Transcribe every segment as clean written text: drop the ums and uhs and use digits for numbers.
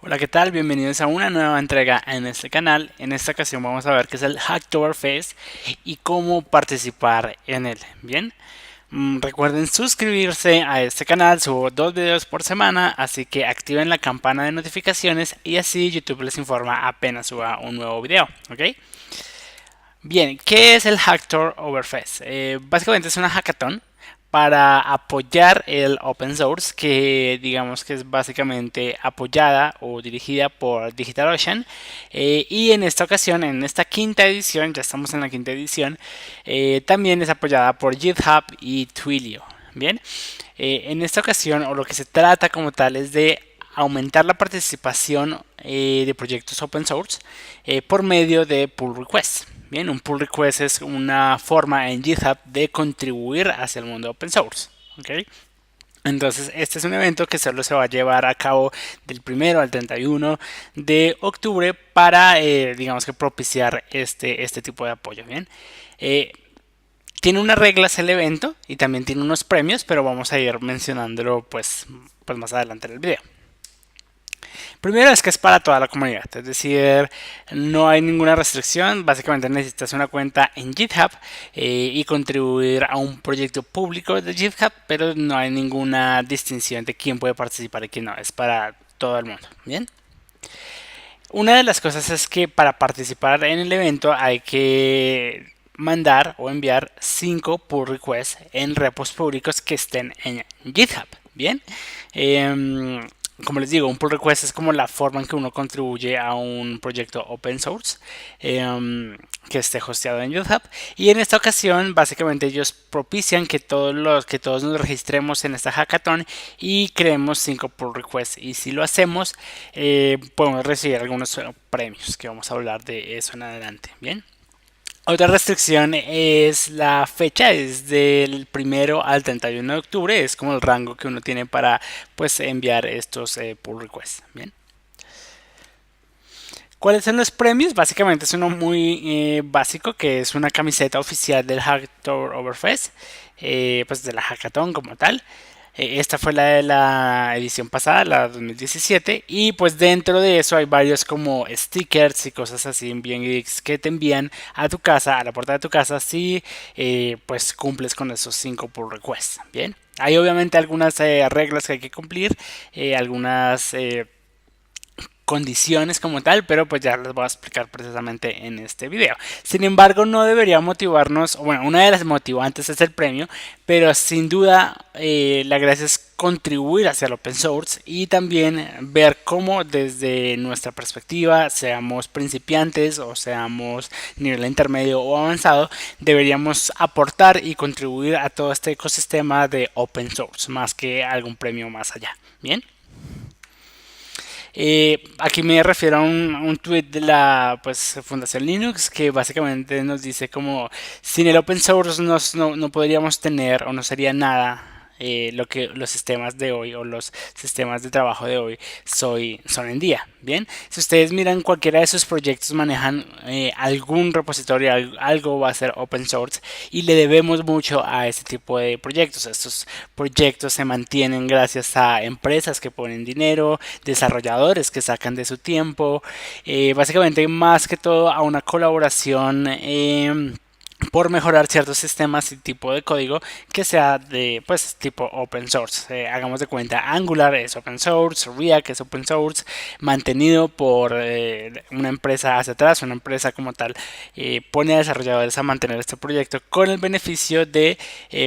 Hola, ¿qué tal? Bienvenidos a una nueva entrega en este canal. En esta ocasión vamos a ver qué es el Hacktoberfest y cómo participar en él. Bien, recuerden suscribirse a este canal, subo 2 videos por semana, así que activen la campana de notificaciones y así YouTube les informa apenas suba un nuevo video, ¿ok? Bien, ¿qué es el Hacktoberfest? Básicamente es una hackathon para apoyar el open source que digamos que es básicamente apoyada o dirigida por DigitalOcean, y en esta ocasión, en esta quinta edición, ya estamos en la quinta edición, también es apoyada por GitHub y Twilio. Bien, en esta ocasión o lo que se trata como tal es de aumentar la participación de proyectos open source por medio de pull requests. Bien, un pull request es una forma en GitHub de contribuir hacia el mundo open source. ¿Okay? Entonces, este es un evento que solo se va a llevar a cabo del 1 al 31 de octubre para, digamos que, propiciar este tipo de apoyo. Bien, eh, tiene unas reglas el evento y también tiene unos premios, pero vamos a ir mencionándolo pues más adelante en el video. Primero es que es para toda la comunidad, es decir, no hay ninguna restricción, básicamente necesitas una cuenta en GitHub y contribuir a un proyecto público de GitHub, pero no hay ninguna distinción de quién puede participar y quién no, es para todo el mundo, ¿bien? Una de las cosas es que para participar en el evento hay que mandar o enviar 5 pull requests en repos públicos que estén en GitHub. Bien, eh, como les digo, un pull request es como la forma en que uno contribuye a un proyecto open source que esté hosteado en GitHub. Y en esta ocasión, básicamente, ellos propician que todos nos registremos en esta hackathon y creemos 5 pull requests. Y si lo hacemos, podemos recibir algunos premios, que vamos a hablar de eso en adelante. Bien. Otra restricción es la fecha, es del 1 al 31 de octubre, es como el rango que uno tiene para pues enviar estos pull requests. Bien. ¿Cuáles son los premios? Básicamente es uno muy básico, que es una camiseta oficial del Hacktoberfest, pues de la hackathon como tal. Esta fue la de la edición pasada, la 2017, y pues dentro de eso hay varios como stickers y cosas así bien geeks que te envían a tu casa, a la puerta de tu casa, si pues cumples con esos 5 pull requests. Bien, hay obviamente algunas reglas que hay que cumplir, algunas condiciones como tal, pero pues ya les voy a explicar precisamente en este video. Sin embargo, no debería motivarnos, bueno, una de las motivantes es el premio, pero sin duda la gracia es contribuir hacia el open source y también ver cómo desde nuestra perspectiva, seamos principiantes o seamos nivel intermedio o avanzado, deberíamos aportar y contribuir a todo este ecosistema de open source, más que algún premio más allá. Bien. Aquí me refiero a un tweet de la pues, Fundación Linux que básicamente nos dice como sin el open source no podríamos tener o no sería nada lo que los sistemas de hoy o los sistemas de trabajo de hoy son en día. Bien, si ustedes miran cualquiera de sus proyectos manejan algún repositorio, algo va a ser open source y le debemos mucho a este tipo de proyectos. Estos proyectos se mantienen gracias a empresas que ponen dinero, desarrolladores que sacan de su tiempo, básicamente más que todo a una colaboración por mejorar ciertos sistemas y tipo de código que sea de pues tipo open source. Hagamos de cuenta, Angular es open source, React es open source, mantenido por una empresa hacia atrás, una empresa como tal pone a desarrolladores a mantener este proyecto con el beneficio de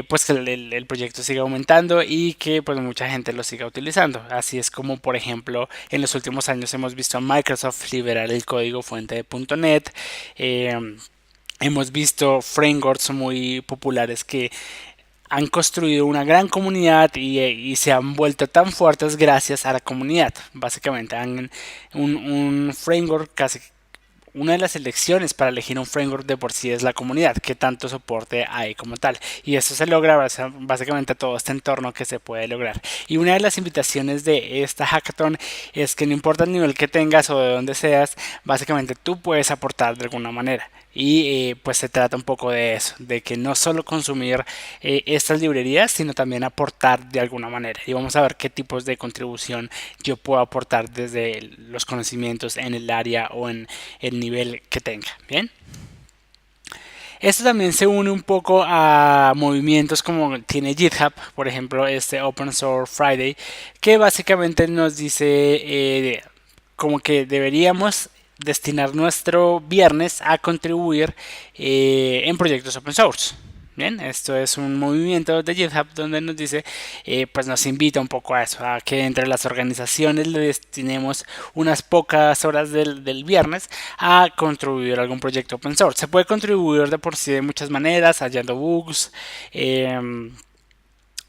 pues que el proyecto siga aumentando y que pues mucha gente lo siga utilizando. Así es como por ejemplo en los últimos años hemos visto a Microsoft liberar el código fuente de .NET. Hemos visto frameworks muy populares que han construido una gran comunidad y se han vuelto tan fuertes gracias a la comunidad. Básicamente, un framework casi una de las elecciones para elegir un framework de por sí es la comunidad, que tanto soporte hay como tal. Y eso se logra básicamente todo este entorno que se puede lograr. Y una de las invitaciones de esta hackathon es que no importa el nivel que tengas o de dónde seas, básicamente tú puedes aportar de alguna manera. y pues se trata un poco de eso, de que no solo consumir estas librerías, sino también aportar de alguna manera. Y vamos a ver qué tipos de contribución yo puedo aportar desde los conocimientos en el área o en el nivel que tenga. Bien. Esto también se une un poco a movimientos como tiene GitHub, por ejemplo, este Open Source Friday, que básicamente nos dice como que deberíamos destinar nuestro viernes a contribuir en proyectos open source. Bien, esto es un movimiento de GitHub donde nos dice, pues nos invita un poco a eso, a que entre las organizaciones le destinemos unas pocas horas del viernes a contribuir a algún proyecto open source. Se puede contribuir de por sí de muchas maneras, hallando bugs,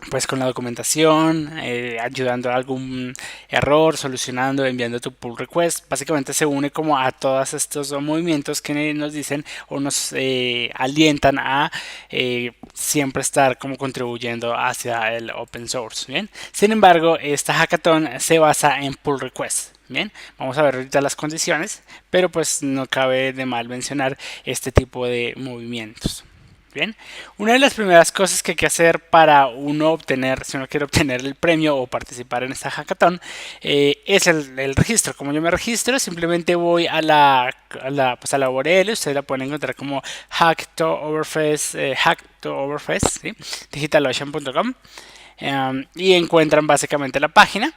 pues con la documentación, ayudando a algún error, solucionando, enviando tu pull request. Básicamente se une como a todos estos movimientos que nos dicen o nos alientan a siempre estar como contribuyendo hacia el open source. Bien. Sin embargo, esta hackathon se basa en pull request. Bien, vamos a ver ahorita las condiciones, pero pues no cabe de mal mencionar este tipo de movimientos. Bien, una de las primeras cosas que hay que hacer para uno obtener, si uno quiere obtener el premio o participar en esta hackathon, es el registro. Como yo me registro, simplemente voy pues a la URL, ustedes la pueden encontrar como hack2overfest, ¿sí? digitalocean.com, y encuentran básicamente la página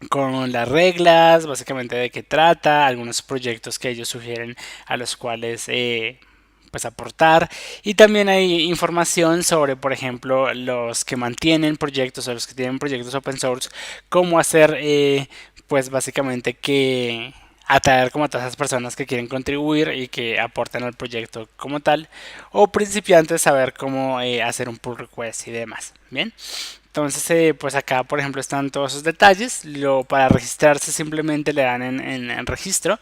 con las reglas, básicamente de qué trata, algunos proyectos que ellos sugieren a los cuales pues aportar, y también hay información sobre, por ejemplo, los que mantienen proyectos o los que tienen proyectos open source, cómo hacer pues básicamente que atraer como a todas esas personas que quieren contribuir y que aportan al proyecto como tal, o principiantes saber cómo hacer un pull request y demás. Bien, entonces, pues acá, por ejemplo, están todos esos detalles. Para registrarse simplemente le dan en registro.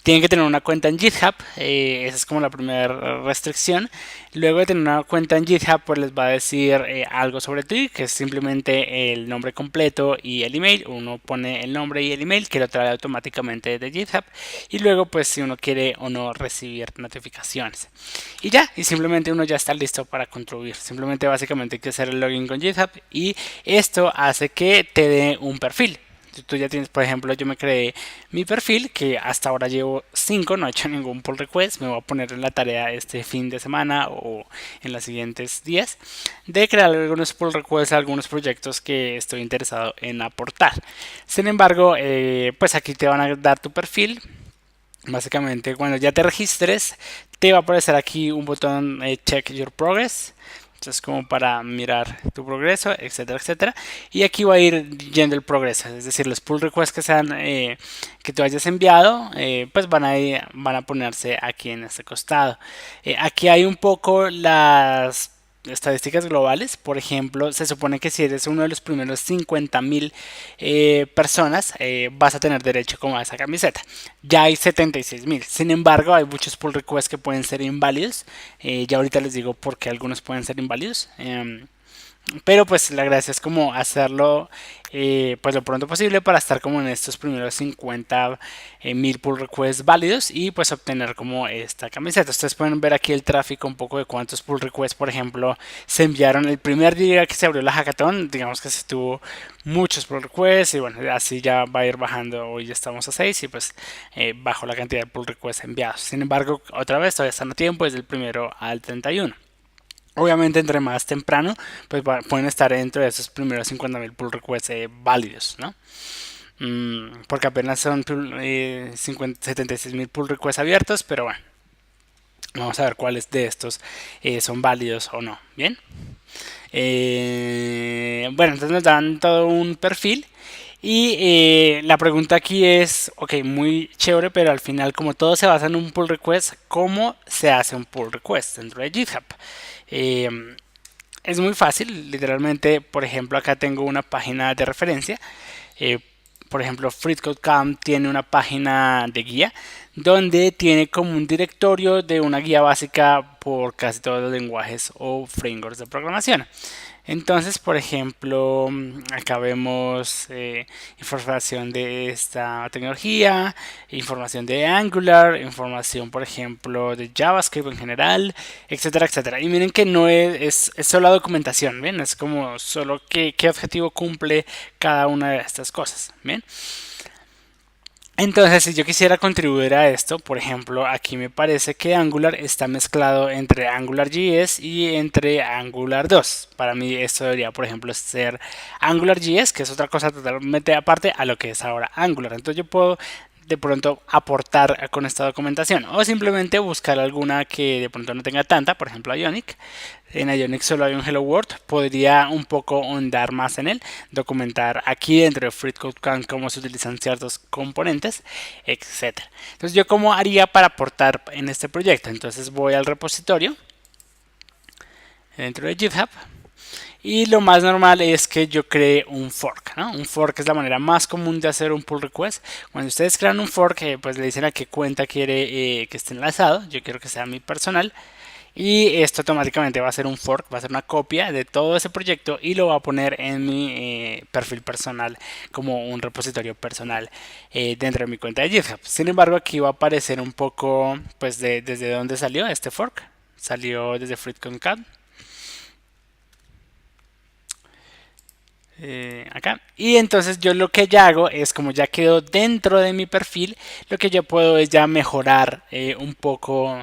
Tienen que tener una cuenta en GitHub. Esa es como la primera restricción. Luego de tener una cuenta en GitHub, pues les va a decir algo sobre ti, que es simplemente el nombre completo y el email. Uno pone el nombre y el email, que lo trae automáticamente de GitHub. Y luego, pues si uno quiere o no recibir notificaciones. Y ya, y simplemente uno ya está listo para contribuir. Simplemente básicamente hay que hacer el login con GitHub y esto hace que te dé un perfil. Si tú ya tienes, por ejemplo, yo me creé mi perfil, que hasta ahora llevo 5, no he hecho ningún pull request. Me voy a poner en la tarea este fin de semana o en los siguientes días de crear algunos pull requests a algunos proyectos que estoy interesado en aportar. Sin embargo, pues aquí te van a dar tu perfil. Básicamente, cuando ya te registres, te va a aparecer aquí un botón Check Your Progress. Entonces, como para mirar tu progreso, etcétera, etcétera. Y aquí va a ir yendo el progreso. Es decir, los pull requests que sean que tú hayas enviado, pues van a ponerse aquí en este costado. Aquí hay un poco las estadísticas globales. Por ejemplo, se supone que si eres uno de los primeros 50.000 personas, vas a tener derecho como a esa camiseta. Ya hay 76.000. Sin embargo, hay muchos pull requests que pueden ser inválidos. Ya ahorita les digo por qué algunos pueden ser inválidos. Pero pues la gracia es como hacerlo pues lo pronto posible para estar como en estos primeros 50.000 pull requests válidos y pues obtener como esta camiseta. Ustedes pueden ver aquí el tráfico un poco de cuántos pull requests, por ejemplo, se enviaron el primer día que se abrió la hackathon. Digamos que se tuvo muchos pull requests y bueno, así ya va a ir bajando. Hoy ya estamos a 6 y pues bajo la cantidad de pull requests enviados. Sin embargo, otra vez todavía están a tiempo desde el primero al 31. Obviamente, entre más temprano, pues pueden estar dentro de esos primeros 50.000 pull requests válidos, ¿no? Porque apenas son 76.000 pull requests abiertos, pero bueno, vamos a ver cuáles de estos son válidos o no. Bien. Bueno, entonces nos dan todo un perfil. Y la pregunta aquí es, ok, muy chévere, pero al final, como todo se basa en un pull request, ¿cómo se hace un pull request dentro de GitHub? Eh, es muy fácil, literalmente, por ejemplo, acá tengo una página de referencia. Eh, por ejemplo, FreeCodeCamp tiene una página de guía donde tiene como un directorio de una guía básica por casi todos los lenguajes o frameworks de programación. Entonces, por ejemplo, acá vemos información de esta tecnología, información de Angular, información, por ejemplo, de JavaScript en general, etcétera, etcétera. Y miren que no es solo la documentación, ¿bien? Es como solo qué objetivo cumple cada una de estas cosas, ¿bien? Entonces, si yo quisiera contribuir a esto, por ejemplo, aquí me parece que Angular está mezclado entre AngularJS y entre Angular 2. Para mí esto debería, por ejemplo, ser AngularJS, que es otra cosa totalmente aparte a lo que es ahora Angular. Entonces yo puedo de pronto aportar con esta documentación o simplemente buscar alguna que de pronto no tenga tanta, por ejemplo Ionic. En Ionic solo hay un Hello World, podría un poco ahondar más en él, documentar aquí dentro de FreeCodeCamp cómo se utilizan ciertos componentes, etcétera. Entonces yo cómo haría para aportar en este proyecto. Entonces voy al repositorio dentro de GitHub. Y lo más normal es que yo cree un fork, ¿no? Un fork es la manera más común de hacer un pull request. Cuando ustedes crean un fork, pues le dicen a qué cuenta quiere que esté enlazado. Yo quiero que sea mi personal. Y esto automáticamente va a ser un fork, va a ser una copia de todo ese proyecto y lo va a poner en mi perfil personal como un repositorio personal dentro de mi cuenta de GitHub. Sin embargo, aquí va a aparecer un poco, pues, desde dónde salió este fork. Salió desde FreeCodeCamp. Acá. Y entonces yo lo que ya hago es, como ya quedó dentro de mi perfil, lo que yo puedo es ya mejorar un poco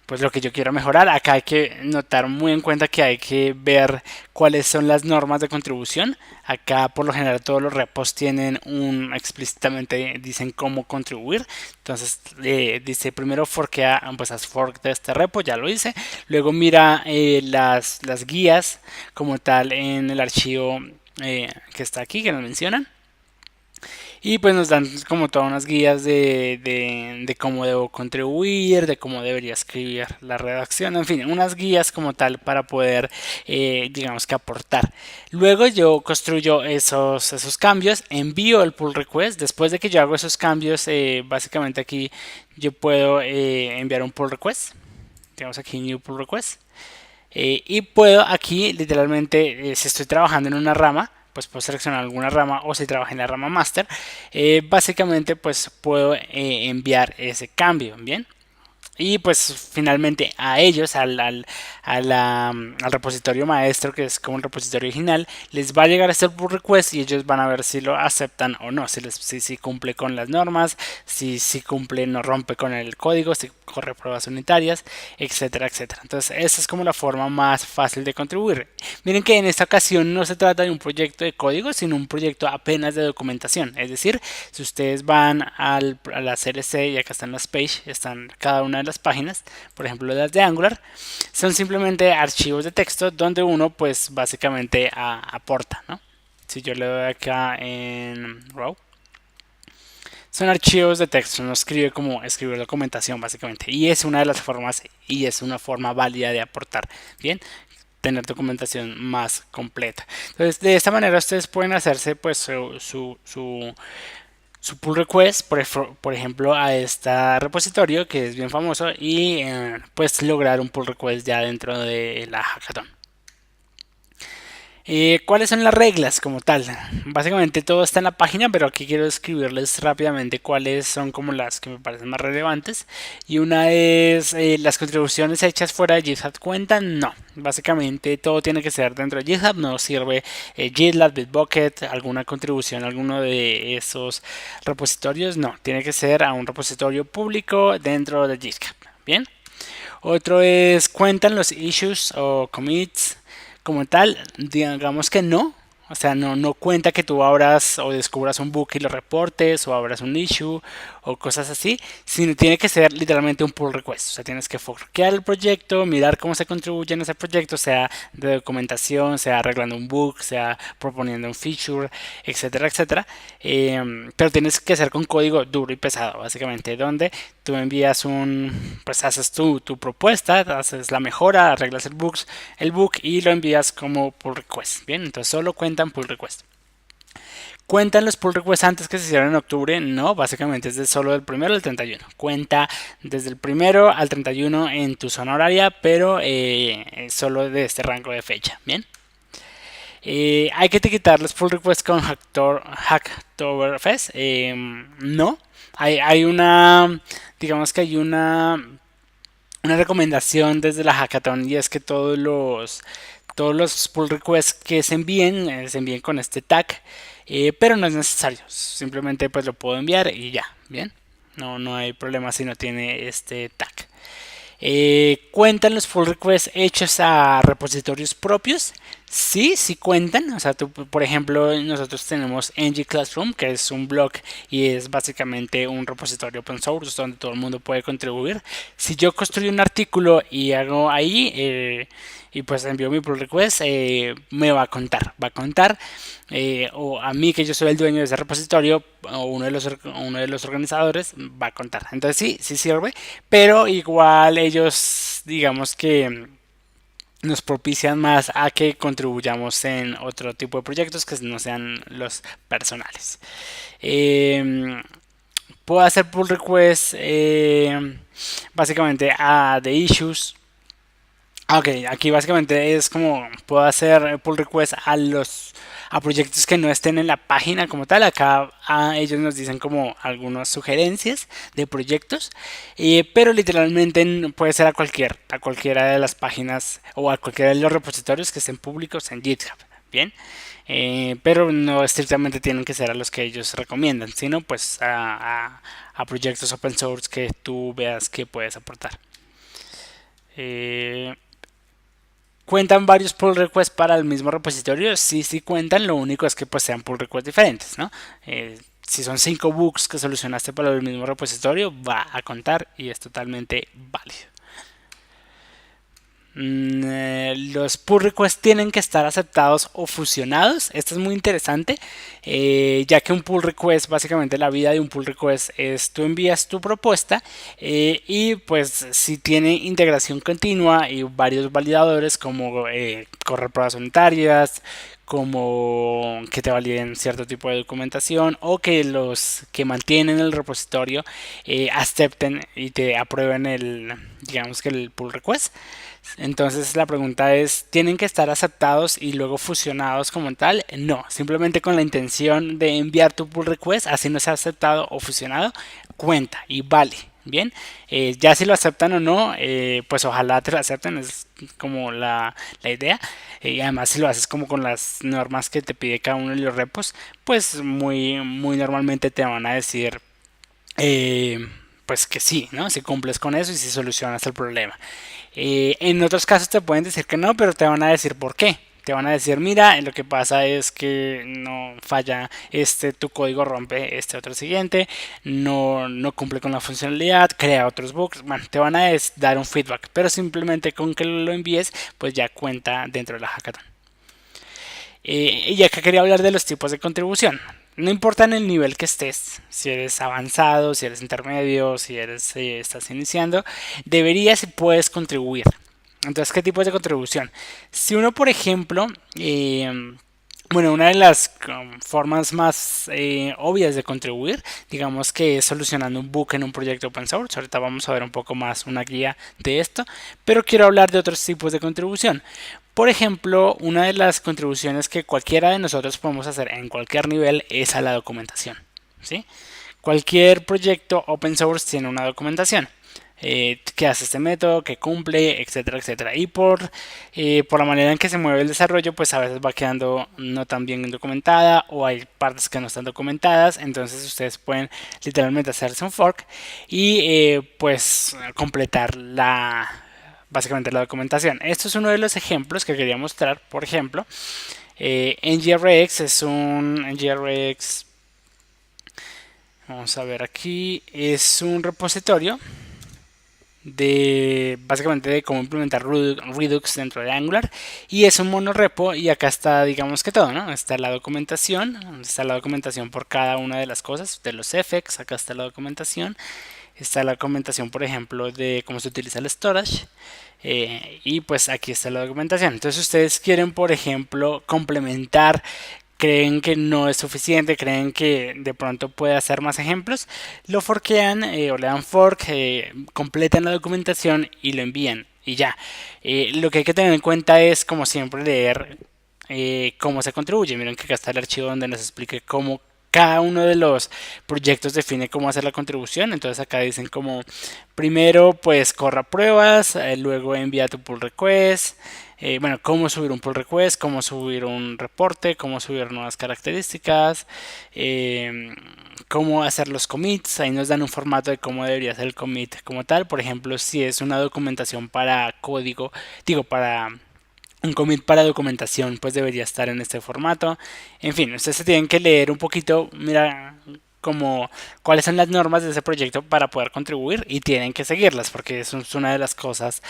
pues lo que yo quiero mejorar. Acá hay que notar muy en cuenta que hay que ver cuáles son las normas de contribución. Acá por lo general todos los repos tienen explícitamente dicen cómo contribuir. Entonces dice primero forkea, pues haz fork de este repo, ya lo hice. Luego mira las guías como tal en el archivo que está aquí, que nos mencionan. Y pues nos dan como todas unas guías de cómo debo contribuir, de cómo debería escribir la redacción, en fin, unas guías como tal para poder, digamos que aportar. Luego yo construyo esos cambios, envío el pull request. Después de que yo hago esos cambios, básicamente aquí yo puedo enviar un pull request. Tenemos aquí New Pull Request. Y puedo aquí literalmente, si estoy trabajando en una rama, pues puedo seleccionar alguna rama o si trabajo en la rama master, básicamente pues puedo enviar ese cambio, ¿bien? Y pues finalmente a ellos, al repositorio maestro, que es como el repositorio original, les va a llegar este pull request y ellos van a ver si lo aceptan o no, si cumple con las normas, si cumple, no rompe con el código, si corre pruebas unitarias, etcétera, etcétera. Entonces esa es como la forma más fácil de contribuir. Miren que en esta ocasión no se trata de un proyecto de código, sino un proyecto apenas de documentación. Es decir, si ustedes van a la CLC y acá están las page, están cada una de las páginas, por ejemplo las de Angular, son simplemente archivos de texto donde uno pues básicamente aporta, ¿no? Si yo le doy acá en Raw, son archivos de texto, no escribe como escribir documentación básicamente, y es una de las formas y es una forma válida de aportar, bien, tener documentación más completa. Entonces de esta manera ustedes pueden hacerse pues su pull request, por ejemplo, a este repositorio que es bien famoso y pues lograr un pull request ya dentro de la hackathon. ¿Cuáles son las reglas como tal? Básicamente todo está en la página, pero aquí quiero escribirles rápidamente cuáles son como las que me parecen más relevantes. Y una es las contribuciones hechas fuera de GitHub cuentan. No, básicamente todo tiene que ser dentro de GitHub. No sirve GitLab, Bitbucket, alguna contribución a alguno de esos repositorios. No, tiene que ser a un repositorio público dentro de GitHub. Bien. Otro es cuentan los issues o commits como tal, digamos que no. O sea, no cuenta que tú abras o descubras un bug y lo reportes o abras un issue o cosas así, sino tiene que ser literalmente un pull request. O sea, tienes que forquear el proyecto, mirar cómo se contribuye en ese proyecto, sea de documentación, sea arreglando un bug, sea proponiendo un feature, etcétera, etcétera. Pero tienes que ser con código duro y pesado, básicamente, donde tú envías pues haces tu propuesta, haces la mejora, arreglas el bug y lo envías como pull request. Bien, entonces solo cuentan pull request. ¿Cuentan los pull requests antes que se hicieron en octubre? No, básicamente es solo del primero al 31. Cuenta desde el primero al 31 en tu zona horaria, pero solo de este rango de fecha. Bien. Hay que etiquetar los pull requests con Hacktoberfest. No, hay una, digamos que hay una recomendación desde la hackathon y es que todos los pull requests que se envíen con este tag, pero no es necesario, simplemente pues lo puedo enviar y ya, bien, no hay problema si no tiene este tag. ¿Cuentan los pull requests hechos a repositorios propios? Sí, sí cuentan. O sea, tú, por ejemplo, nosotros tenemos NG Classroom, que es un blog y es básicamente un repositorio open source donde todo el mundo puede contribuir. Si yo construyo un artículo y hago ahí y pues envío mi pull request, me va a contar o a mí que yo soy el dueño de ese repositorio o uno de los organizadores va a contar. Entonces sí, sí sirve, pero igual ellos digamos que nos propician más a que contribuyamos en otro tipo de proyectos que no sean los personales. Eh, Puedo hacer pull requests básicamente a the issues. Ok, aquí básicamente es como puedo hacer pull requests a proyectos que no estén en la página como tal. Acá ellos nos dicen como algunas sugerencias de proyectos, pero literalmente puede ser a cualquiera de las páginas o a cualquiera de los repositorios que estén públicos en GitHub. Bien, pero no estrictamente tienen que ser a los que ellos recomiendan, sino pues a proyectos open source que tú veas que puedes aportar. Eh, ¿Cuentan varios pull requests para el mismo repositorio? Sí, sí cuentan, lo único es que pues sean pull requests diferentes, ¿no? Si son 5 bugs que solucionaste para el mismo repositorio, va a contar y es totalmente válido. Los pull requests tienen que estar aceptados o fusionados. Esto es muy interesante, ya que un pull request, básicamente la vida de un pull request es tú envías tu propuesta y pues si tiene integración continua y varios validadores como correr pruebas unitarias, como que te validen cierto tipo de documentación o que los que mantienen el repositorio acepten y te aprueben digamos que el pull request. Entonces la pregunta es, ¿tienen que estar aceptados y luego fusionados como tal? No, simplemente con la intención de enviar tu pull request, así no sea aceptado o fusionado, cuenta y vale. Bien, ya si lo aceptan o no, pues ojalá te lo acepten, es como la idea. Y además si lo haces como con las normas que te pide cada uno de los repos, pues muy, muy normalmente te van a decir eh, pues que sí, ¿no? Si cumples con eso y si solucionas el problema. En otros casos te pueden decir que no, pero te van a decir por qué. Te van a decir, mira, lo que pasa es que no falla tu código rompe este otro siguiente, no cumple con la funcionalidad, crea otros bugs. Bueno, te van a dar un feedback, pero simplemente con que lo envíes, pues ya cuenta dentro de la hackathon. Y acá quería hablar de los tipos de contribución. No importa en el nivel que estés, si eres avanzado, si eres intermedio, si estás iniciando, deberías y puedes contribuir. Entonces, ¿qué tipos de contribución? Si uno, por ejemplo, bueno, una de las formas más obvias de contribuir, digamos que es solucionando un bug en un proyecto open source. Ahorita vamos a ver un poco más una guía de esto, pero quiero hablar de otros tipos de contribución. Por ejemplo, una de las contribuciones que cualquiera de nosotros podemos hacer en cualquier nivel es a la documentación, ¿sí? Cualquier proyecto open source tiene una documentación. Que hace este método, que cumple, etcétera, etcétera. Y por la manera en que se mueve el desarrollo, pues a veces va quedando no tan bien documentada o hay partes que no están documentadas. Entonces ustedes pueden literalmente hacerse un fork y pues completar básicamente la documentación. Esto es uno de los ejemplos que quería mostrar. Por ejemplo, NGRX es un NGRX. Vamos a ver aquí. Es un repositorio de básicamente de cómo implementar Redux dentro de Angular y es un monorepo y acá está digamos que todo, ¿no? Está la documentación por cada una de las cosas, de los effects, acá está la documentación, está la documentación por ejemplo de cómo se utiliza el storage y pues aquí está la documentación. Entonces ustedes quieren por ejemplo complementar, creen que no es suficiente, creen que de pronto puede hacer más ejemplos, lo forkean o le dan fork, completan la documentación y lo envían y ya. Lo que hay que tener en cuenta es como siempre leer cómo se contribuye. Miren que acá está el archivo donde nos explique cómo cada uno de los proyectos define cómo hacer la contribución. Entonces acá dicen como primero pues corra pruebas, luego envía tu pull request, bueno, cómo subir un pull request, cómo subir un reporte, cómo subir nuevas características, cómo hacer los commits. Ahí nos dan un formato de cómo debería ser el commit como tal. Por ejemplo, si es una documentación para código, digo, para un commit para documentación, pues debería estar en este formato. En fin, ustedes se tienen que leer un poquito, mira, como cuáles son las normas de ese proyecto para poder contribuir y tienen que seguirlas porque eso es una de las cosas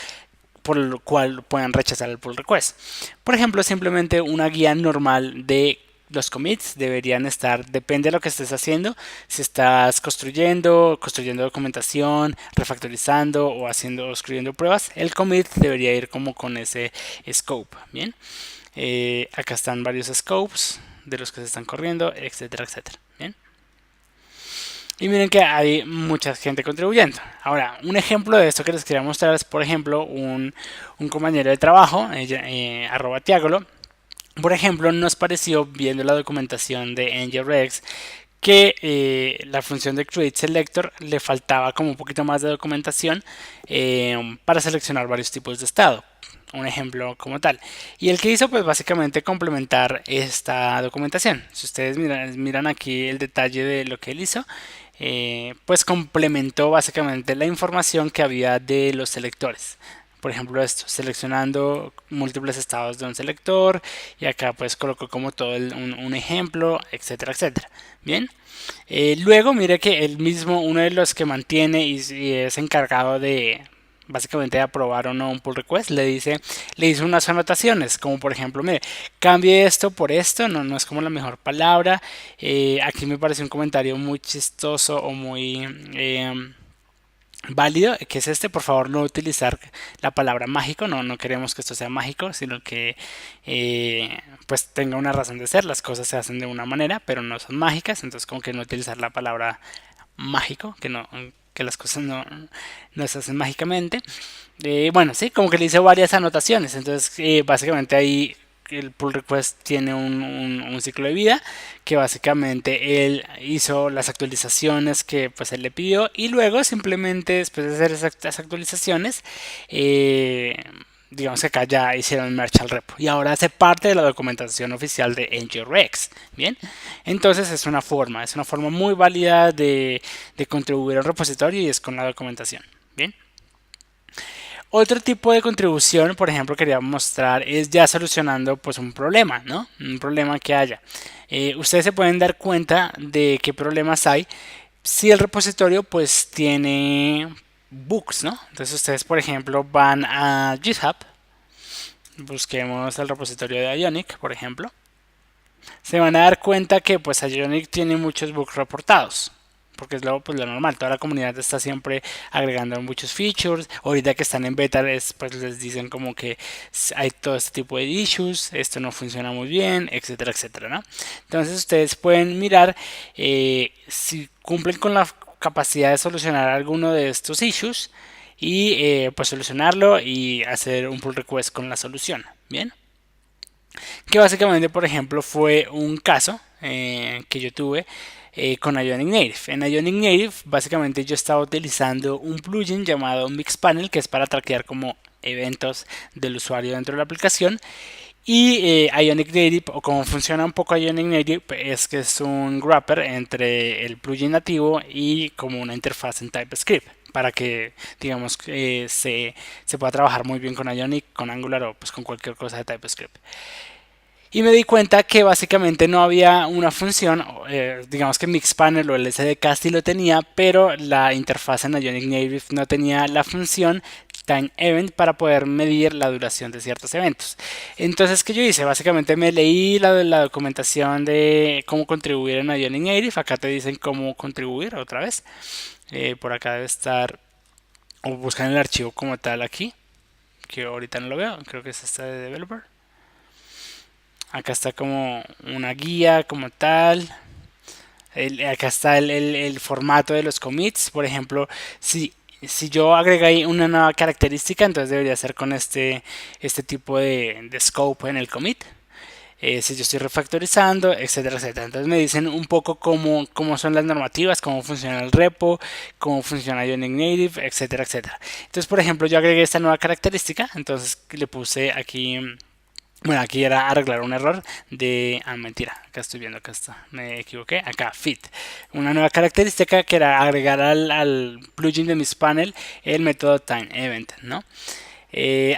por lo cual pueden rechazar el pull request. Por ejemplo, simplemente una guía normal de los commits deberían estar, depende de lo que estés haciendo, si estás construyendo documentación, refactorizando o haciendo o escribiendo pruebas, el commit debería ir como con ese scope, ¿bien? Acá están varios scopes de los que se están corriendo, etcétera, etcétera, ¿bien? Y miren que hay mucha gente contribuyendo. Ahora, un ejemplo de esto que les quería mostrar es, por ejemplo, un compañero de trabajo, arroba Tiagolo, por ejemplo, nos pareció, viendo la documentación de NGRX, que la función de create selector le faltaba como un poquito más de documentación para seleccionar varios tipos de estado. Un ejemplo como tal. Y el que hizo, pues básicamente complementar esta documentación. Si ustedes miran aquí el detalle de lo que él hizo, pues complementó básicamente la información que había de los selectores. Por ejemplo, esto, seleccionando múltiples estados de un selector, y acá pues colocó como todo un ejemplo, etcétera, etcétera. Bien. Luego mire que él mismo, uno de los que mantiene y es encargado de básicamente de aprobar o no un pull request, le dice unas anotaciones, como por ejemplo, mire, cambie esto por esto, no es como la mejor palabra. Aquí me parece un comentario muy chistoso o muy válido, que es este: por favor no utilizar la palabra mágico, no queremos que esto sea mágico, sino que pues tenga una razón de ser. Las cosas se hacen de una manera pero no son mágicas, entonces como que no utilizar la palabra mágico, que las cosas no se hacen mágicamente. Bueno, sí, como que le hice varias anotaciones. Entonces, básicamente ahí el pull request tiene un ciclo de vida, que básicamente él hizo las actualizaciones que pues él le pidió, y luego simplemente después de hacer esas actualizaciones, eh, digamos que acá ya hicieron merge al repo y ahora hace parte de la documentación oficial de NGRX. Bien, entonces es una forma muy válida de contribuir al repositorio, y es con la documentación. Bien. Otro tipo de contribución, por ejemplo, quería mostrar, es ya solucionando pues un problema, ¿no? Un problema que haya. Ustedes se pueden dar cuenta de qué problemas hay si el repositorio pues tiene bugs, ¿no? Entonces ustedes, por ejemplo, van a GitHub, busquemos el repositorio de Ionic, por ejemplo, se van a dar cuenta que pues Ionic tiene muchos bugs reportados, porque es pues, lo normal. Toda la comunidad está siempre agregando muchos features. Ahorita que están en beta, pues les dicen como que hay todo este tipo de issues, esto no funciona muy bien, etcétera, etcétera, ¿no? Entonces ustedes pueden mirar si cumplen con la capacidad de solucionar alguno de estos issues, y pues solucionarlo y hacer un pull request con la solución. Bien, que básicamente, por ejemplo, fue un caso que yo tuve con Ionic Native. En Ionic Native, básicamente yo estaba utilizando un plugin llamado Mixpanel, que es para traquear como eventos del usuario dentro de la aplicación. Y Ionic Native, o como funciona un poco Ionic Native, es que es un wrapper entre el plugin nativo y como una interfaz en TypeScript, para que digamos se pueda trabajar muy bien con Ionic, con Angular o pues con cualquier cosa de TypeScript. Y me di cuenta que básicamente no había una función, digamos que Mixpanel o el SDK sí lo tenía, pero la interfaz en Ionic Native no tenía la función time event para poder medir la duración de ciertos eventos. Entonces, ¿qué yo hice? Básicamente me leí la documentación de cómo contribuir en Ionic Native. Acá te dicen cómo contribuir otra vez. Por acá debe estar, o buscan el archivo como tal aquí, que ahorita no lo veo, creo que es esta de developer. Acá está como una guía como tal. Acá está el formato de los commits. Por ejemplo, si yo agregué una nueva característica, entonces debería ser con este tipo de scope en el commit. si yo estoy refactorizando, etcétera, etcétera. Entonces me dicen un poco cómo son las normativas, cómo funciona el repo, cómo funciona Ionic Native, etcétera, etcétera. Entonces, por ejemplo, yo agregué esta nueva característica, entonces le puse aquí, bueno, aquí era arreglar un error de, mentira, acá estoy viendo, acá está, me equivoqué, acá, fit. Una nueva característica que era agregar al plugin de Mixpanel el método timeEvent, ¿no?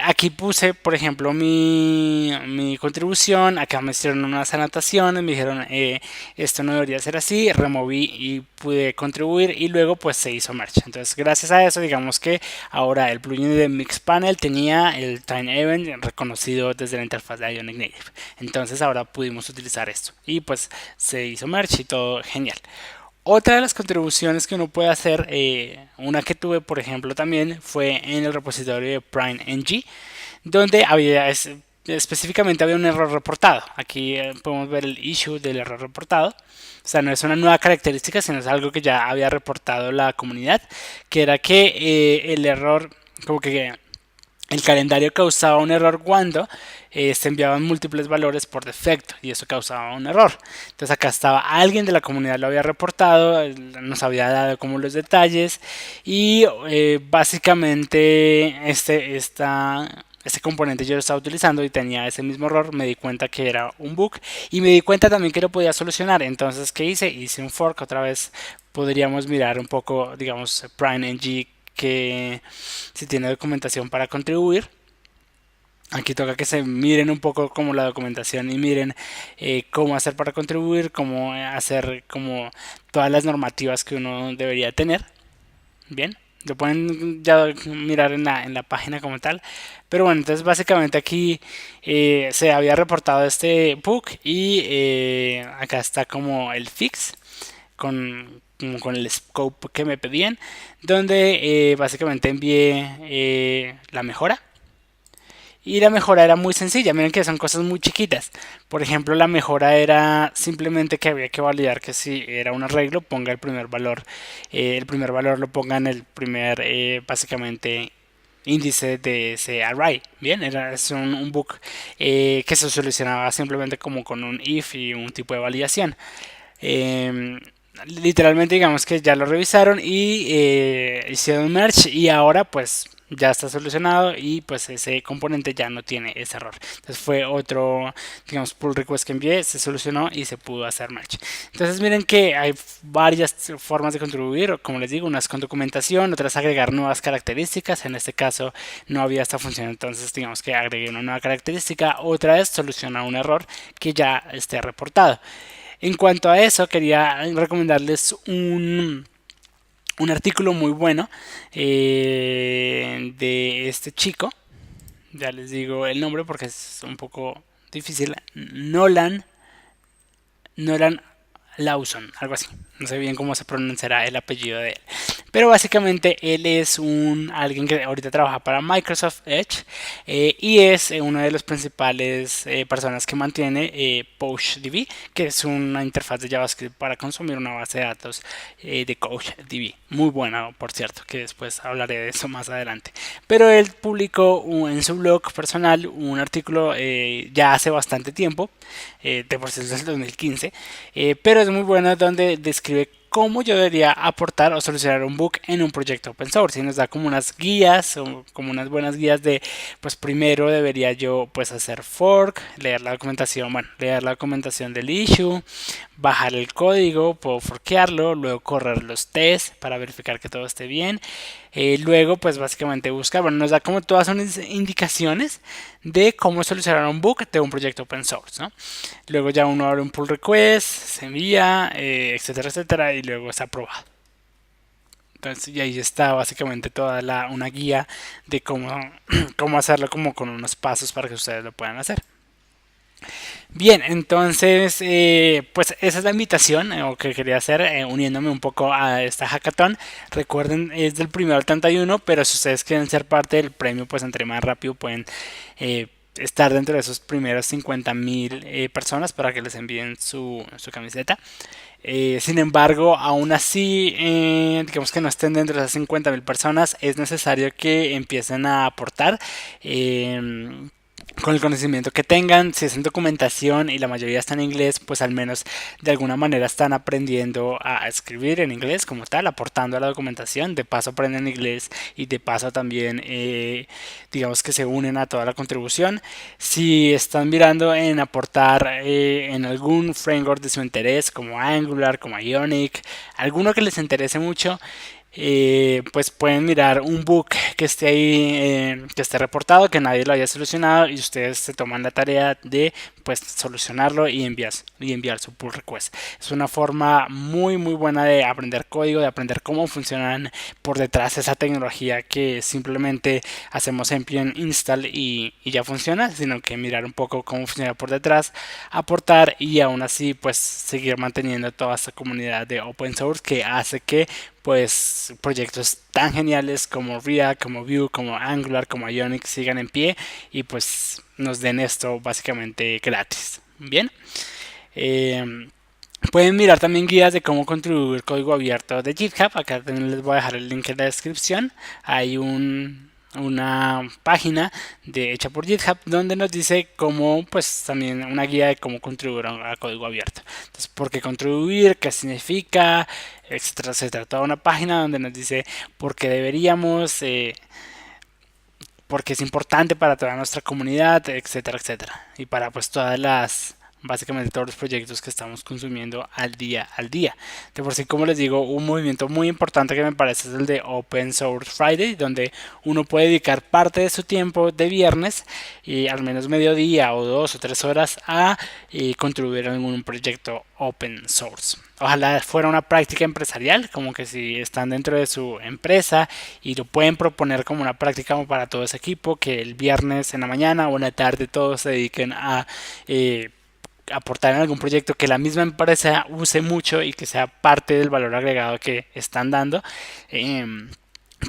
Aquí puse, por ejemplo, mi contribución. Acá me hicieron unas anotaciones. Me dijeron, esto no debería ser así. Removí y pude contribuir. Y luego, pues se hizo merge. Entonces, gracias a eso, digamos que ahora el plugin de Mixpanel tenía el Time Event reconocido desde la interfaz de Ionic Native. Entonces, ahora pudimos utilizar esto. Y pues se hizo merge y todo genial. Otra de las contribuciones que uno puede hacer, una que tuve por ejemplo también fue en el repositorio de PrimeNG, donde específicamente había un error reportado. Aquí podemos ver el issue del error reportado. O sea, no es una nueva característica, sino es algo que ya había reportado la comunidad, que era que el error, como que el calendario causaba un error cuando se enviaban múltiples valores por defecto y eso causaba un error. Entonces acá estaba alguien de la comunidad lo había reportado, nos había dado como los detalles y básicamente este componente yo lo estaba utilizando y tenía ese mismo error, me di cuenta que era un bug y me di cuenta también que lo podía solucionar. Entonces, ¿qué hice? Hice un fork. Otra vez podríamos mirar un poco, digamos, PrimeNG, que si tiene documentación para contribuir. Aquí toca que se miren un poco como la documentación y miren cómo hacer para contribuir, cómo hacer como todas las normativas que uno debería tener. Bien, lo pueden ya mirar en la página como tal. Pero bueno, entonces básicamente aquí se había reportado este bug y acá está como el fix como con el scope que me pedían, donde básicamente envié la mejora. Y la mejora era muy sencilla, miren que son cosas muy chiquitas. Por ejemplo, la mejora era simplemente que había que validar que si era un arreglo, ponga el primer valor lo ponga en el primer, básicamente, índice de ese array. Bien, es un bug que se solucionaba simplemente como con un if y un tipo de validación. Eh, Literalmente digamos que ya lo revisaron y hicieron un merge y ahora pues ya está solucionado y pues ese componente ya no tiene ese error. Entonces fue otro, digamos, pull request que envié, se solucionó y se pudo hacer merge. Entonces miren que hay varias formas de contribuir, como les digo, unas con documentación, otras agregar nuevas características. En este caso no había esta función, entonces digamos que agregué una nueva característica. Otra es solucionar un error que ya esté reportado. En cuanto a eso, quería recomendarles un artículo muy bueno de este chico. Ya les digo el nombre porque es un poco difícil. Nolan Lawson, algo así. No sé bien cómo se pronunciará el apellido de él. Pero básicamente él es alguien que ahorita trabaja para Microsoft Edge y es uno de los principales personas que mantiene PouchDB, que es una interfaz de JavaScript para consumir una base de datos de CouchDB. Muy buena, por cierto, que después hablaré de eso más adelante. Pero él publicó en su blog personal un artículo ya hace bastante tiempo, de por sí es del 2015, pero es muy bueno donde describe cómo yo debería aportar o solucionar un bug en un proyecto open source y nos da como unas guías o como unas buenas guías de pues primero debería yo pues hacer fork, leer la documentación, bueno, leer la documentación del issue, bajar el código, puedo forkearlo, luego correr los tests para verificar que todo esté bien. Luego, pues básicamente buscar, bueno, nos da como todas unas indicaciones de cómo solucionar un bug de un proyecto open source, ¿no? Luego ya uno abre un pull request, se envía, etcétera, etcétera, y luego es aprobado. Entonces, y ahí está básicamente toda una guía de cómo hacerlo como con unos pasos para que ustedes lo puedan hacer. Bien, entonces, pues esa es la invitación o que quería hacer, uniéndome un poco a esta hackathon. Recuerden, es del 1 al 31, pero si ustedes quieren ser parte del premio, pues entre más rápido pueden estar dentro de esos primeros 50.000 personas para que les envíen su camiseta. Sin embargo, aún así, digamos que no estén dentro de esas 50.000 personas, es necesario que empiecen a aportar. con el conocimiento que tengan, si es en documentación y la mayoría está en inglés, pues al menos de alguna manera están aprendiendo a escribir en inglés como tal, aportando a la documentación, de paso aprenden inglés y de paso también digamos que se unen a toda la contribución. Si están mirando en aportar en algún framework de su interés, como Angular, como Ionic, alguno que les interese mucho, pues pueden mirar un bug que esté ahí, que esté reportado, que nadie lo haya solucionado y ustedes se toman la tarea de pues solucionarlo y enviar su pull request. Es una forma muy buena de aprender código, de aprender cómo funcionan por detrás esa tecnología que simplemente hacemos npm install y ya funciona, sino que mirar un poco cómo funciona por detrás, aportar y aún así pues seguir manteniendo toda esta comunidad de open source que hace que pues proyectos tan geniales como React, como Vue, como Angular, como Ionic sigan en pie y pues nos den esto básicamente gratis. Bien, eh, pueden mirar también guías de cómo contribuir código abierto de GitHub. Acá también les voy a dejar el link en la descripción. Hay una página hecha por GitHub donde nos dice cómo, pues también una guía de cómo contribuir a código abierto. Entonces, por qué contribuir, qué significa, etcétera, etcétera. Toda una página donde nos dice por qué deberíamos, porque es importante para toda nuestra comunidad, etcétera, etcétera. Y para pues todas las, básicamente todos los proyectos que estamos consumiendo al día al día. De por sí, como les digo, un movimiento muy importante que me parece es el de Open Source Friday, donde uno puede dedicar parte de su tiempo de viernes y al menos mediodía o 2 o 3 horas a contribuir a algún proyecto open source. Ojalá fuera una práctica empresarial, como que si están dentro de su empresa y lo pueden proponer como una práctica como para todo ese equipo, que el viernes en la mañana o en la tarde todos se dediquen a aportar en algún proyecto que la misma empresa use mucho y que sea parte del valor agregado que están dando. Eh,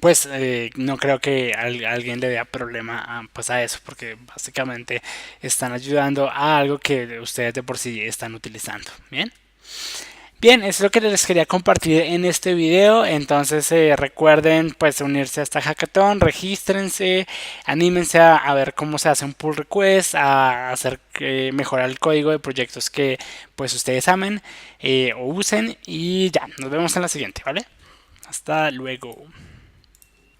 pues no creo que alguien le dé problema pues a eso, porque básicamente están ayudando a algo que ustedes de por sí están utilizando. Bien. Bien, eso es lo que les quería compartir en este video. Entonces recuerden pues unirse a esta hackathon, regístrense, anímense a ver cómo se hace un pull request, a hacer mejorar el código de proyectos que pues ustedes amen o usen y ya, nos vemos en la siguiente, ¿vale? Hasta luego.